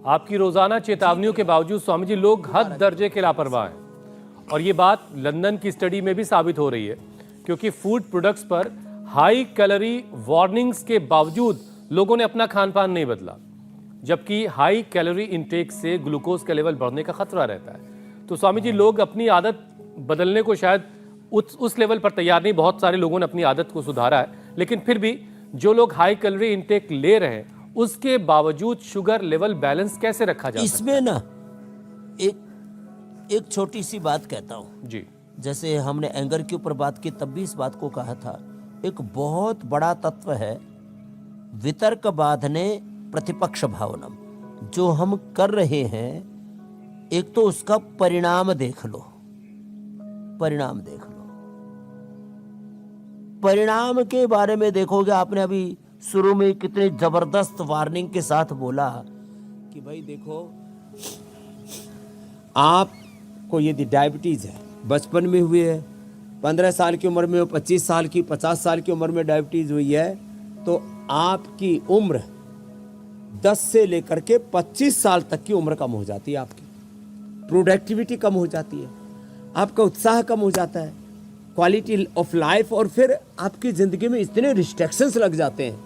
आपकी रोजाना चेतावनियों के बावजूद स्वामी जी लोग हद दर्जे के लापरवाह हैं। और ये बात लंदन की स्टडी में भी साबित हो रही है, क्योंकि फूड प्रोडक्ट्स पर हाई कैलोरी वार्निंग्स के बावजूद लोगों ने अपना खान पान नहीं बदला, जबकि हाई कैलोरी इंटेक से ग्लूकोज का लेवल बढ़ने का खतरा रहता है। तो स्वामी जी लोग अपनी आदत बदलने को शायद उस लेवल पर तैयार नहीं। बहुत सारे लोगों ने अपनी आदत को सुधारा है, लेकिन फिर भी जो लोग हाई कैलोरी इंटेक ले रहे हैं उसके बावजूद शुगर लेवल बैलेंस कैसे रखा जा सकता है? इसमें ना एक छोटी सी बात कहता हूं जी। जैसे हमने एंगर के ऊपर बात की, तब भी इस बात को कहा था। एक बहुत बड़ा तत्व है वितर्क बाधने प्रतिपक्ष भावनम। जो हम कर रहे हैं, एक तो उसका परिणाम देख लो, परिणाम देख लो। परिणाम के बारे में देखोगे, आपने अभी शुरू में कितने जबरदस्त वार्निंग के साथ बोला कि भाई देखो, आपको यदि डायबिटीज है, बचपन में हुई है, 15 साल की उम्र में हो, 25 साल की, 50 साल की उम्र में डायबिटीज हुई है, तो आपकी उम्र 10 से लेकर के 25 साल तक की उम्र कम हो जाती है, आपकी प्रोडक्टिविटी कम हो जाती है, आपका उत्साह कम हो जाता है, क्वालिटी ऑफ लाइफ, और फिर आपकी ज़िंदगी में इतने रिस्ट्रिक्शंस लग जाते हैं।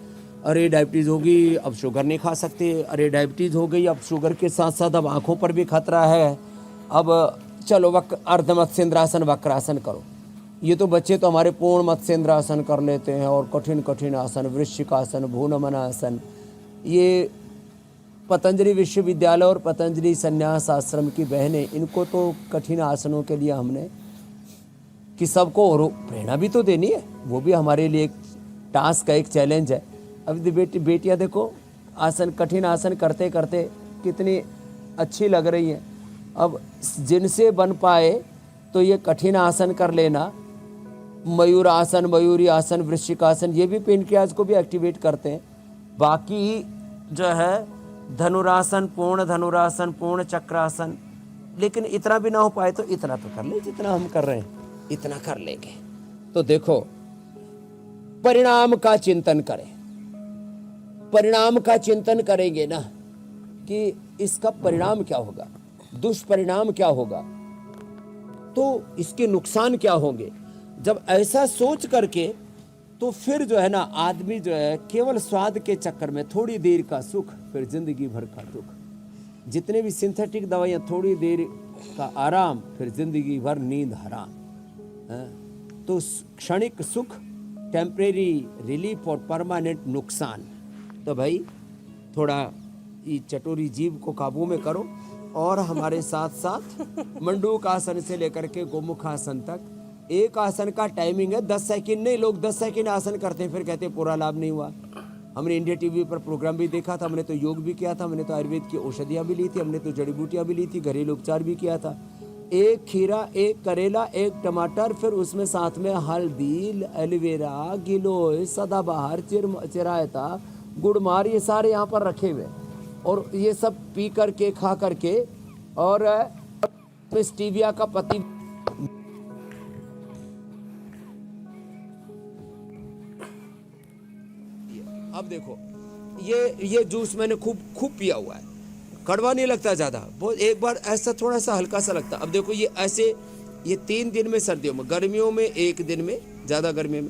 अरे डायबिटीज़ होगी, अब शुगर नहीं खा सकते, अरे डायबिटीज़ हो गई, अब शुगर के साथ साथ अब आँखों पर भी खतरा है, अब चलो अर्ध मत्स्येंद्रासन वक्रासन करो। ये तो बच्चे तो हमारे पूर्ण मत्स्येंद्रासन कर लेते हैं, और कठिन कठिन आसन, वृश्चिकासन, भूनमनासन। ये पतंजलि विश्वविद्यालय और पतंजलि संन्यास आश्रम की बहनें, इनको तो कठिन आसनों के लिए हमने कि सबको प्रेरणा भी तो देनी है, वो भी हमारे लिए एक टास्क है, एक चैलेंज है। अब बेटियां देखो, आसन, कठिन आसन करते करते कितनी अच्छी लग रही हैं। अब जिनसे बन पाए तो ये कठिन आसन कर लेना, मयूर आसन, मयूरी आसन, वृश्चिकासन, ये भी पेनक्रियाज को भी एक्टिवेट करते हैं। बाकी जो है धनुरासन, पूर्ण धनुरासन, पूर्ण चक्रासन, लेकिन इतना भी ना हो पाए तो इतना तो कर ले, जितना हम कर रहे हैं इतना कर लेंगे। तो देखो, परिणाम का चिंतन करें, परिणाम का चिंतन करेंगे ना कि इसका परिणाम क्या होगा, दुष्परिणाम क्या होगा, तो इसके नुकसान क्या होंगे। जब ऐसा सोच करके, तो फिर जो है ना, आदमी जो है केवल स्वाद के चक्कर में थोड़ी देर का सुख, फिर जिंदगी भर का दुख। जितने भी सिंथेटिक दवाइयाँ, थोड़ी देर का आराम, फिर जिंदगी भर नींद हराम। तो क्षणिक सुख, टेम्परेरी रिलीफ, और परमानेंट नुकसान। तो भाई थोड़ा ये चटोरी जीव को काबू में करो, और हमारे साथ साथ मंडूक आसन से लेकर के गोमुख आसन तक एक आसन का टाइमिंग है 10 सेकंड नहीं। लोग 10 सेकंड आसन करते हैं, फिर कहते हैं पूरा लाभ नहीं हुआ। हमने इंडिया टीवी पर प्रोग्राम भी देखा था, हमने तो योग भी किया था, हमने तो आयुर्वेद की औषधियाँ भी ली थी, हमने तो जड़ी बूटियाँ भी ली थी, घरेलू उपचार भी किया था। एक खीरा, एक करेला, एक टमाटर, फिर उसमें साथ में हल्दी, एलोवेरा, गिलोय, सदाबहार, चिरायता, गुड़मार, ये सारे यहाँ पर रखे हुए, और ये सब पी करके, खा करके, और स्टीविया का पत्ती। अब देखो, ये जूस मैंने खूब पिया हुआ है, कड़वा नहीं लगता ज़्यादा, बहुत एक बार ऐसा थोड़ा सा हल्का सा लगता। अब देखो, ये ऐसे, ये 3 दिन में सर्दियों में, गर्मियों में 1 दिन में, ज़्यादा गर्मी में,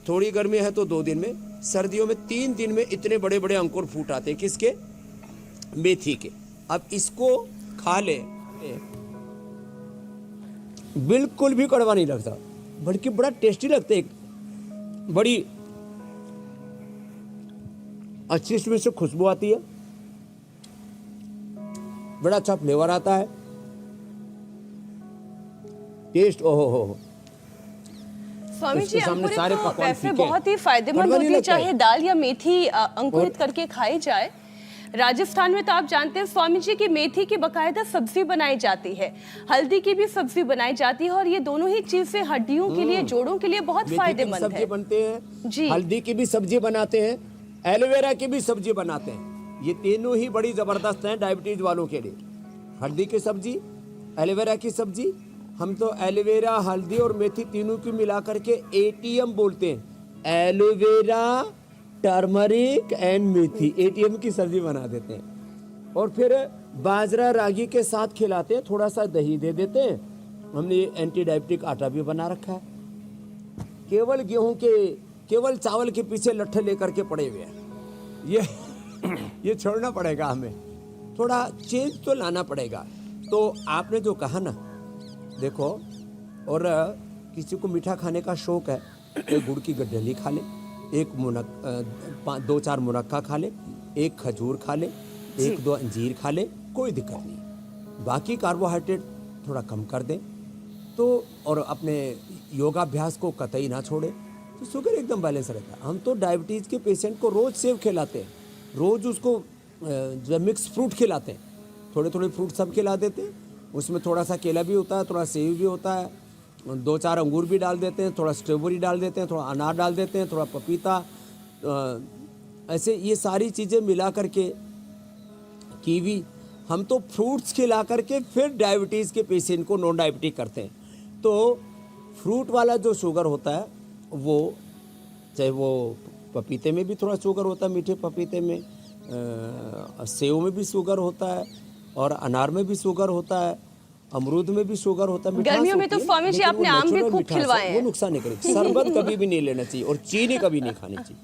थोड़ी गर्मी है तो 2 दिन में, सर्दियों में 3 दिन में इतने बड़े बड़े अंकुर फूट आते हैं। किसके? मेथी के। अब इसको खा ले, बिल्कुल भी कड़वा नहीं लगता, बल्कि बड़ा टेस्टी लगता है, बड़ी अच्छी इसमें से खुशबू आती है, बड़ा अच्छा फ्लेवर आता है, टेस्ट ओहो हो। स्वामी जी, अंकुरित तो वैसे बहुत ही फायदेमंद होती है, चाहे दाल या मेथी अंकुरित करके खाई जाए। राजस्थान में तो आप जानते हैं स्वामी जी की मेथी की बकायदा सब्जी बनाई जाती है, हल्दी की भी सब्जी बनाई जाती है, और ये दोनों ही चीजें हड्डियों के लिए, जोड़ों के लिए बहुत फायदेमंद है। सब्जी बनते हैं जी, हल्दी की भी सब्जी बनाते हैं, एलोवेरा की भी सब्जी बनाते हैं। ये तीनों ही बड़ी जबरदस्त हैं डायबिटीज वालों के लिए। हल्दी की सब्जी, एलोवेरा की सब्जी, हम तो एलोवेरा, हल्दी और मेथी तीनों की मिला करके एटीएम बोलते हैं, aloe vera, turmeric and methi, ATM की सब्जी बना देते हैं। और फिर बाजरा रागी के साथ खिलाते हैं, थोड़ा सा दही दे देते हैं। हमने ये एंटी डायबिटिक आटा भी बना रखा है। केवल गेहूं के, केवल चावल के पीछे लट्ठे लेकर के पड़े हुए हैं। ये छोड़ना पड़ेगा, हमें थोड़ा चेंज तो लाना पड़ेगा। तो आपने जो कहा ना, देखो, और किसी को मीठा खाने का शौक है, एक गुड़ की गड्ढली खा ले, एक 2-4 मुनक्का खा ले, एक खजूर खा ले, 1-2 अंजीर खा ले, कोई दिक्कत नहीं। बाकी कार्बोहाइड्रेट थोड़ा कम कर दें तो, और अपने योगाभ्यास को कतई ना छोड़े, तो शुगर एकदम बैलेंस रहता है। हम तो डायबिटीज़ के पेशेंट को रोज़ सेब खिलाते हैं, रोज़ उसको जो मिक्स फ्रूट खिलाते हैं, थोड़े थोड़े फ्रूट सब खिला देते हैं। उसमें थोड़ा सा केला भी होता है, थोड़ा सेब भी होता है, 2-4 अंगूर भी डाल देते हैं, थोड़ा स्ट्रॉबेरी डाल देते हैं, थोड़ा अनार डाल देते हैं, थोड़ा पपीता, ऐसे ये सारी चीज़ें मिला करके, कीवी, हम तो फ्रूट्स खिला करके फिर डायबिटीज़ के पेशेंट को नॉन डायबिटिक करते हैं। तो फ्रूट वाला जो शुगर होता है, वो चाहे वो पपीते में भी थोड़ा शुगर होता है, मीठे पपीते में, सेव में भी शुगर होता है, और अनार में भी शुगर होता है, अमरूद में भी शुगर होता है। गर्मियों में तो स्वामी जी आपने आम भी खूब खिलवाए हैं। वो नुकसान नहीं करेगी। शरबत कभी भी नहीं लेना चाहिए, और चीनी कभी नहीं खानी चाहिए।